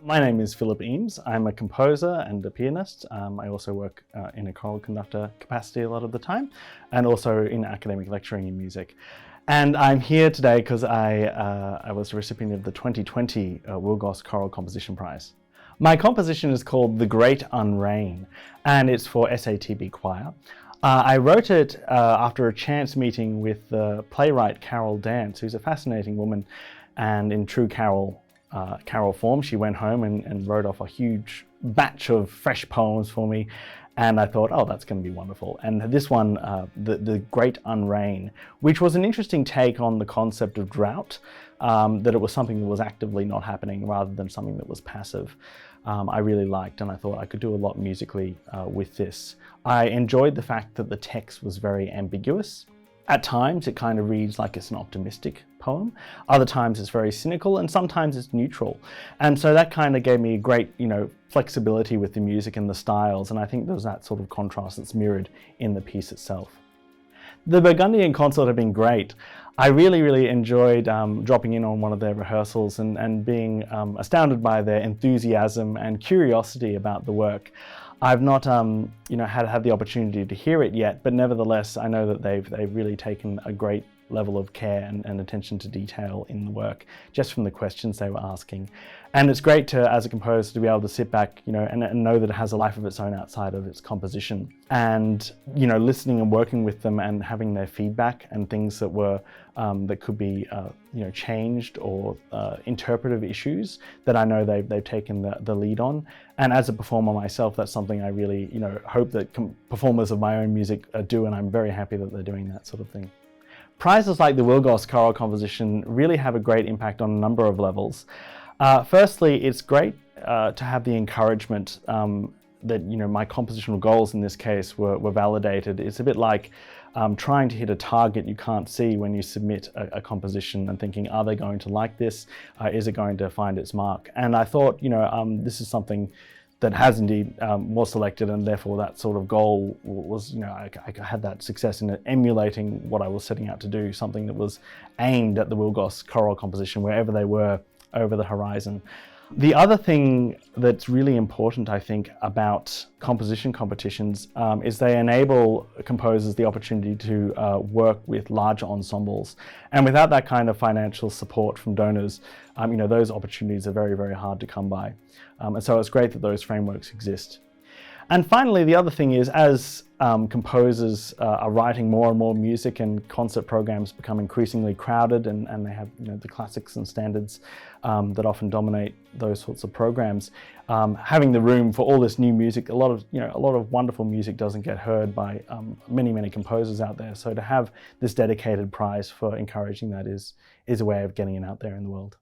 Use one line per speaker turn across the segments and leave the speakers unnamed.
My name is Philip Eames. I'm a composer and a pianist. I also work in a choral conductor capacity a lot of the time, and also in academic lecturing in music. And I'm here today because I was a recipient of the 2020 Willgoss Choral Composition Prize. My composition is called This Great Unrain, and it's for SATB choir. I wrote it after a chance meeting with the playwright Carol Dance, who's a fascinating woman, and in true Carol form, she went home and wrote off a huge batch of fresh poems for me, and I thought, oh, that's going to be wonderful. And this one, the Great Unrain, which was an interesting take on the concept of drought, that it was something that was actively not happening rather than something that was passive. I really liked, and I thought I could do a lot musically with this. I enjoyed the fact that the text was very ambiguous. At times, it kind of reads like it's an optimistic poem. Other times, it's very cynical, and sometimes it's neutral. And so that kind of gave me a great, flexibility with the music and the styles. And I think there's that sort of contrast that's mirrored in the piece itself. The Burgundian Consort have been great. I really enjoyed dropping in on one of their rehearsals and being astounded by their enthusiasm and curiosity about the work. I've not had the opportunity to hear it yet, but nevertheless, I know that they've really taken a great level of care and attention to detail in the work, just from the questions they were asking. And it's great to, as a composer, to be able to sit back, and know that it has a life of its own outside of its composition. And, listening and working with them and having their feedback and things that were, that could be, changed or interpretive issues that I know they've taken the lead on. And as a performer myself, that's something I really, hope that performers of my own music do, and I'm very happy that they're doing that sort of thing. Prizes like the Willgoss Choral Composition really have a great impact on a number of levels. Firstly, it's great to have the encouragement that my compositional goals in this case were validated. It's a bit like trying to hit a target you can't see when you submit a composition and thinking, are they going to like this? Is it going to find its mark? And I thought, this is something that has indeed was selected, and therefore that sort of goal was, I had that success in emulating what I was setting out to do, something that was aimed at the Willgoss choral composition wherever they were over the horizon. The other thing that's really important, I think, about composition competitions is they enable composers the opportunity to work with larger ensembles. And without that kind of financial support from donors, those opportunities are very hard to come by. And so it's great that those frameworks exist. And finally, the other thing is, as composers are writing more and more music and concert programs become increasingly crowded, and they have the classics and standards that often dominate those sorts of programs, having the room for all this new music, a lot of wonderful music doesn't get heard by many composers out there. So to have this dedicated prize for encouraging that is a way of getting it out there in the world.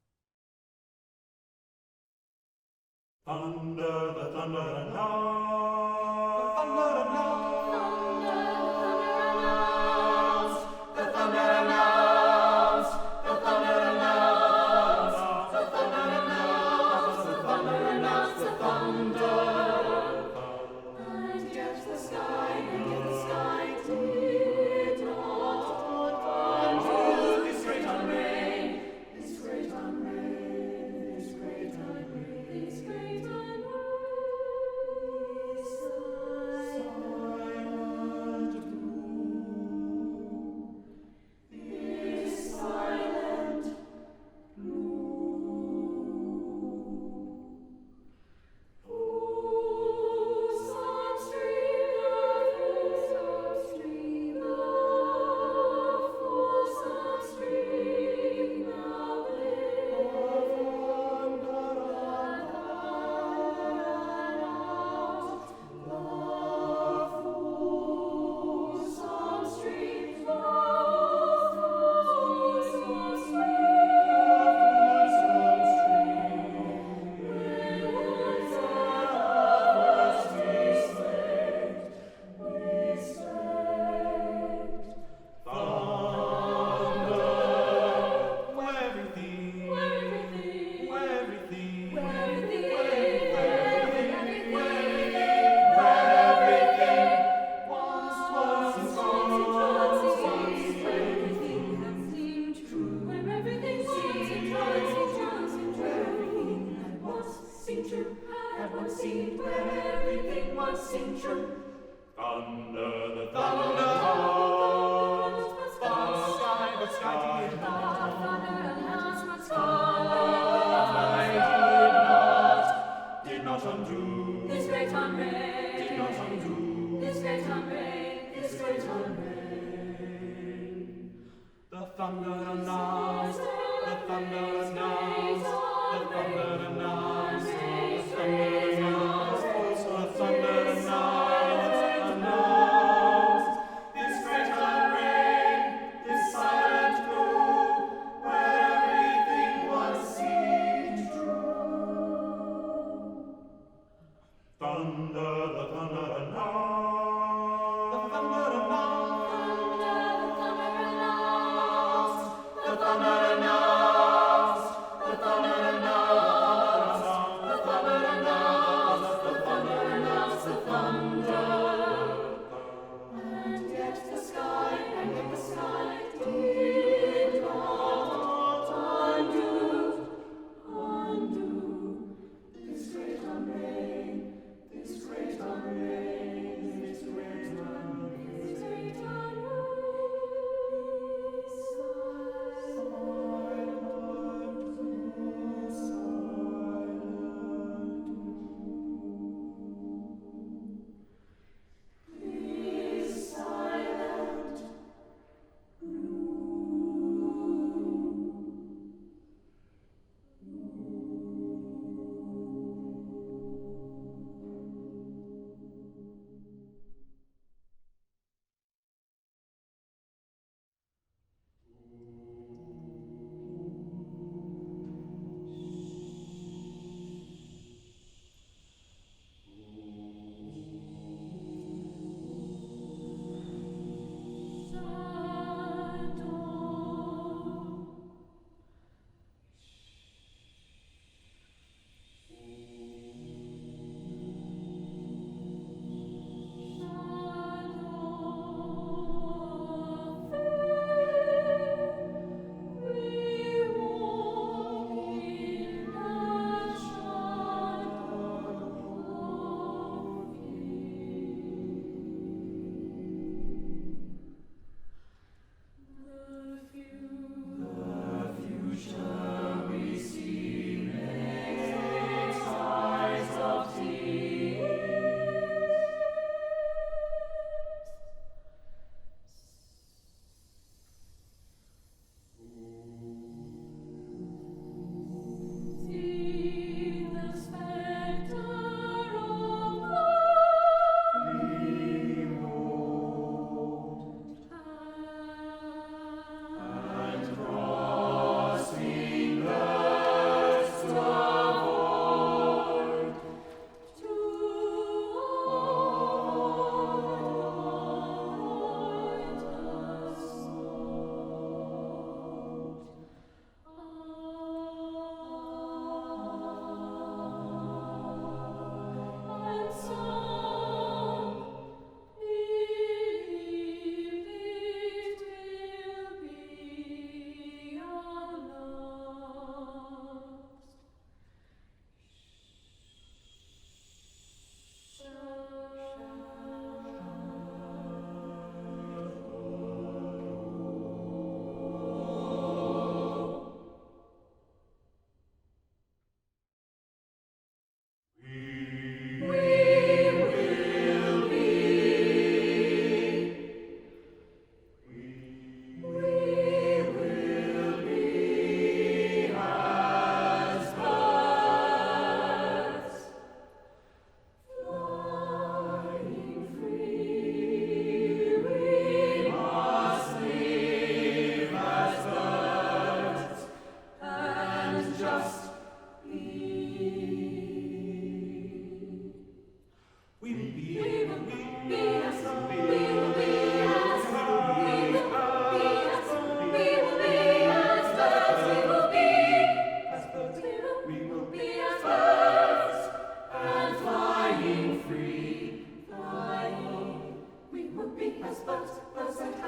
Thunder, the thunder and
Blessed